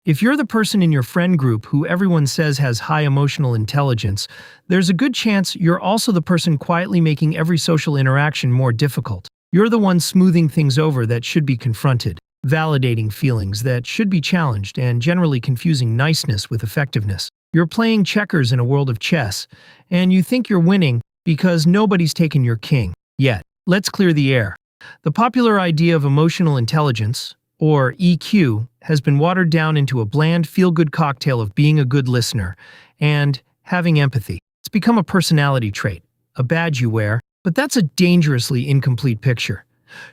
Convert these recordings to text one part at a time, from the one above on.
If you're the person in your friend group who everyone says has high emotional intelligence, there's a good chance you're also the person quietly making every social interaction more difficult. You're the one smoothing things over that should be confronted, validating feelings that should be challenged, and generally confusing niceness with effectiveness. You're playing checkers in a world of chess, and you think you're winning because nobody's taken your king yet. Let's clear the air. The popular idea of emotional intelligence, or EQ, has been watered down into a bland, feel-good cocktail of being a good listener and having empathy. It's become a personality trait, a badge you wear, but that's a dangerously incomplete picture.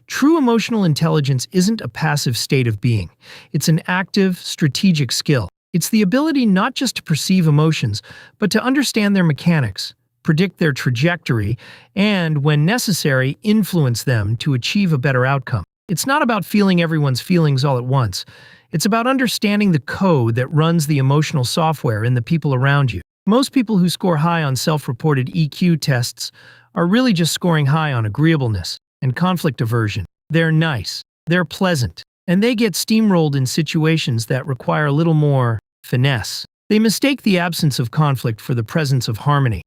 True emotional intelligence isn't a passive state of being. It's an active, strategic skill. It's the ability not just to perceive emotions, but to understand their mechanics, predict their trajectory, and, when necessary, influence them to achieve a better outcome. It's not about feeling everyone's feelings all at once. It's about understanding the code that runs the emotional software in the people around you. Most people who score high on self-reported EQ tests are really just scoring high on agreeableness and conflict aversion. They're nice, they're pleasant, and they get steamrolled in situations that require a little more finesse. They mistake the absence of conflict for the presence of harmony.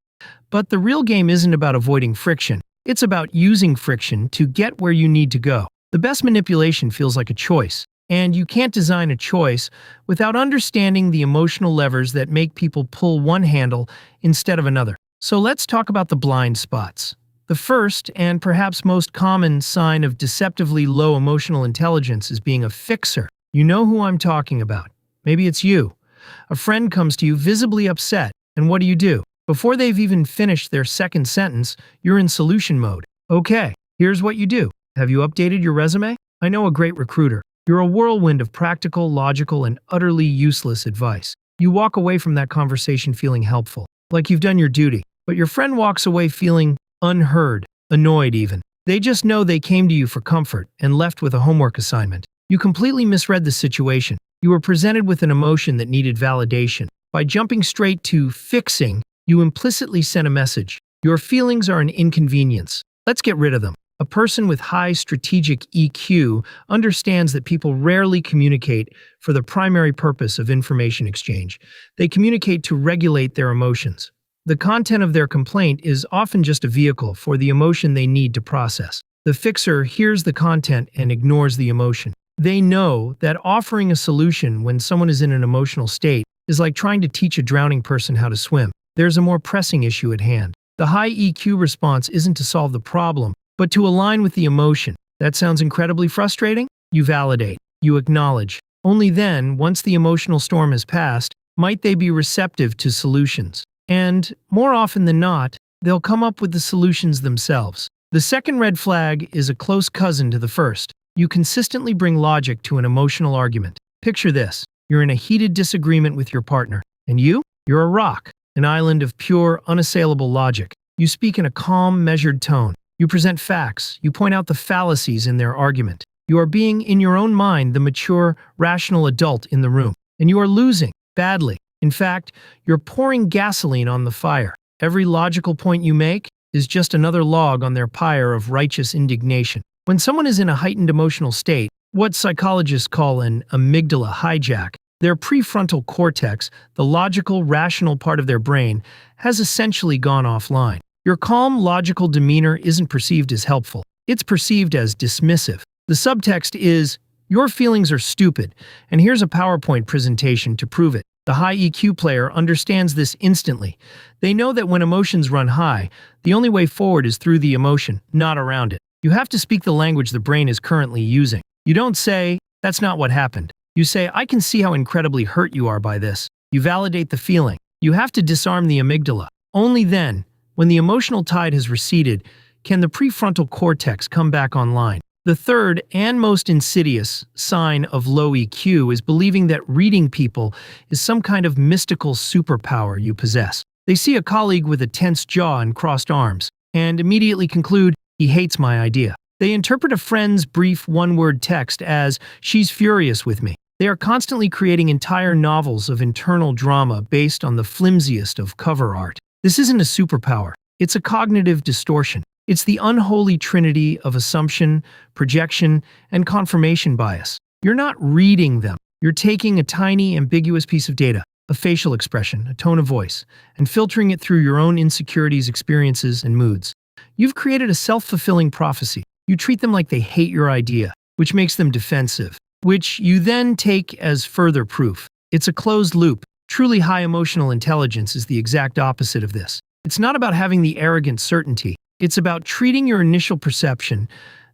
But the real game isn't about avoiding friction. It's about using friction to get where you need to go. The best manipulation feels like a choice, and you can't design a choice without understanding the emotional levers that make people pull one handle instead of another. So let's talk about the blind spots. The first, and perhaps most common, sign of deceptively low emotional intelligence is being a fixer. You know who I'm talking about. Maybe it's you. A friend comes to you visibly upset, and what do? Before they've even finished their second sentence, you're in solution mode. Okay, here's what you do. Have you updated your resume? I know a great recruiter. You're a whirlwind of practical, logical, and utterly useless advice. You walk away from that conversation feeling helpful, like you've done your duty. But your friend walks away feeling unheard, annoyed even. They just know they came to you for comfort and left with a homework assignment. You completely misread the situation. You were presented with an emotion that needed validation. By jumping straight to fixing, you implicitly sent a message. Your feelings are an inconvenience. Let's get rid of them. A person with high strategic EQ understands that people rarely communicate for the primary purpose of information exchange. They communicate to regulate their emotions. The content of their complaint is often just a vehicle for the emotion they need to process. The fixer hears the content and ignores the emotion. They know that offering a solution when someone is in an emotional state is like trying to teach a drowning person how to swim. There's a more pressing issue at hand. The high EQ response isn't to solve the problem, but to align with the emotion. That sounds incredibly frustrating? You validate. You acknowledge. Only then, once the emotional storm has passed, might they be receptive to solutions. And, more often than not, they'll come up with the solutions themselves. The second red flag is a close cousin to the first. You consistently bring logic to an emotional argument. Picture this. You're in a heated disagreement with your partner. And you're a rock, an island of pure, unassailable logic. You speak in a calm, measured tone. You present facts. You point out the fallacies in their argument. You are being, in your own mind, the mature, rational adult in the room. And you are losing, badly. In fact, you're pouring gasoline on the fire. Every logical point you make is just another log on their pyre of righteous indignation. When someone is in a heightened emotional state, what psychologists call an amygdala hijack, their prefrontal cortex, the logical, rational part of their brain, has essentially gone offline. Your calm, logical demeanor isn't perceived as helpful. It's perceived as dismissive. The subtext is, your feelings are stupid, and here's a PowerPoint presentation to prove it. The high EQ player understands this instantly. They know that when emotions run high, the only way forward is through the emotion, not around it. You have to speak the language the brain is currently using. You don't say, that's not what happened. You say, I can see how incredibly hurt you are by this. You validate the feeling. You have to disarm the amygdala. Only then, when the emotional tide has receded, can the prefrontal cortex come back online. The third and most insidious sign of low EQ is believing that reading people is some kind of mystical superpower you possess. They see a colleague with a tense jaw and crossed arms, and immediately conclude, he hates my idea. They interpret a friend's brief one-word text as, she's furious with me. They are constantly creating entire novels of internal drama based on the flimsiest of cover art. This isn't a superpower. It's a cognitive distortion. It's the unholy trinity of assumption, projection, and confirmation bias. You're not reading them. You're taking a tiny, ambiguous piece of data, a facial expression, a tone of voice, and filtering it through your own insecurities, experiences, and moods. You've created a self-fulfilling prophecy. You treat them like they hate your idea, which makes them defensive, which you then take as further proof. It's a closed loop. Truly high emotional intelligence is the exact opposite of this. It's not about having the arrogant certainty. It's about treating your initial perception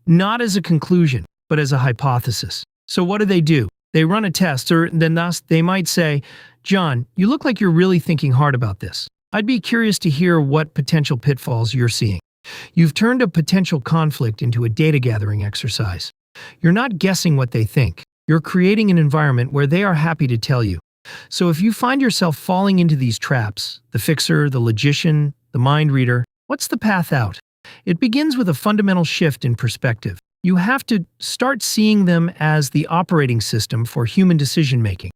not as a conclusion, but as a hypothesis. So what do? They run a test, or then thus they might say, "John, you look like you're really thinking hard about this. I'd be curious to hear what potential pitfalls you're seeing." You've turned a potential conflict into a data gathering exercise. You're not guessing what they think. You're creating an environment where they are happy to tell you. So if you find yourself falling into these traps, the fixer, the logician, the mind reader, what's the path out? It begins with a fundamental shift in perspective. You have to start seeing them as the operating system for human decision-making.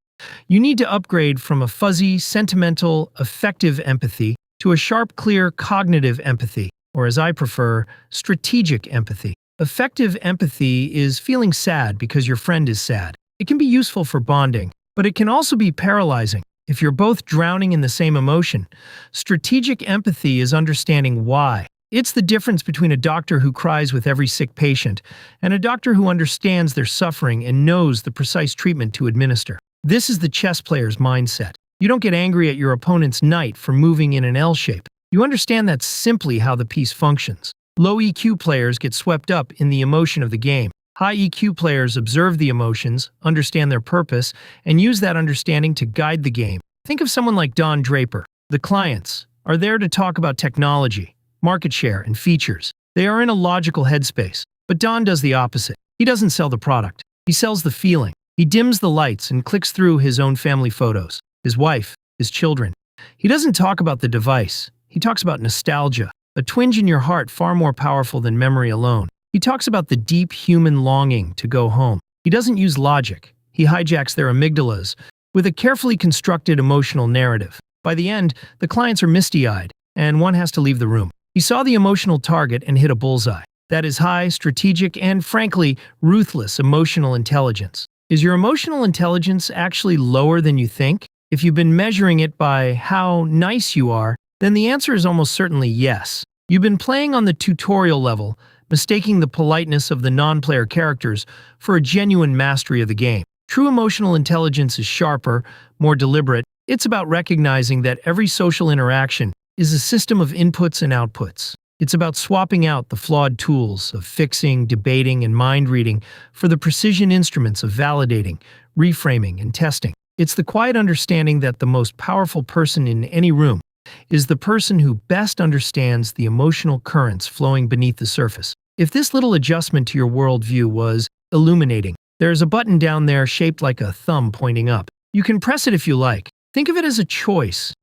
You need to upgrade from a fuzzy, sentimental, affective empathy to a sharp, clear, cognitive empathy, or as I prefer, strategic empathy. Effective empathy is feeling sad because your friend is sad. It can be useful for bonding, but it can also be paralyzing if you're both drowning in the same emotion. Strategic empathy is understanding why. It's the difference between a doctor who cries with every sick patient and a doctor who understands their suffering and knows the precise treatment to administer. This is the chess player's mindset. You don't get angry at your opponent's knight for moving in an L shape. You understand that's simply how the piece functions. Low EQ players get swept up in the emotion of the game. High EQ players observe the emotions, understand their purpose, and use that understanding to guide the game. Think of someone like Don Draper. The clients are there to talk about technology, market share, and features. They are in a logical headspace. But Don does the opposite. He doesn't sell the product. He sells the feeling. He dims the lights and clicks through his own family photos, his wife, his children. He doesn't talk about the device. He talks about nostalgia, a twinge in your heart far more powerful than memory alone. He talks about the deep human longing to go home. He doesn't use logic. He hijacks their amygdalas with a carefully constructed emotional narrative. By the end, the clients are misty-eyed, and one has to leave the room. He saw the emotional target and hit a bullseye. That is high, strategic, and frankly, ruthless emotional intelligence. Is your emotional intelligence actually lower than you think? If you've been measuring it by how nice you are, then the answer is almost certainly yes. You've been playing on the tutorial level, mistaking the politeness of the non-player characters for a genuine mastery of the game. True emotional intelligence is sharper, more deliberate. It's about recognizing that every social interaction is a system of inputs and outputs. It's about swapping out the flawed tools of fixing, debating, and mind reading for the precision instruments of validating, reframing, and testing. It's the quiet understanding that the most powerful person in any room is the person who best understands the emotional currents flowing beneath the surface. If this little adjustment to your worldview was illuminating, there's a button down there shaped like a thumb pointing up. You can press it if you like. Think of it as a choice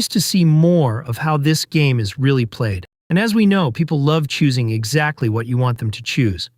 to see more of how this game is really played. And as we know, people love choosing exactly what you want them to choose.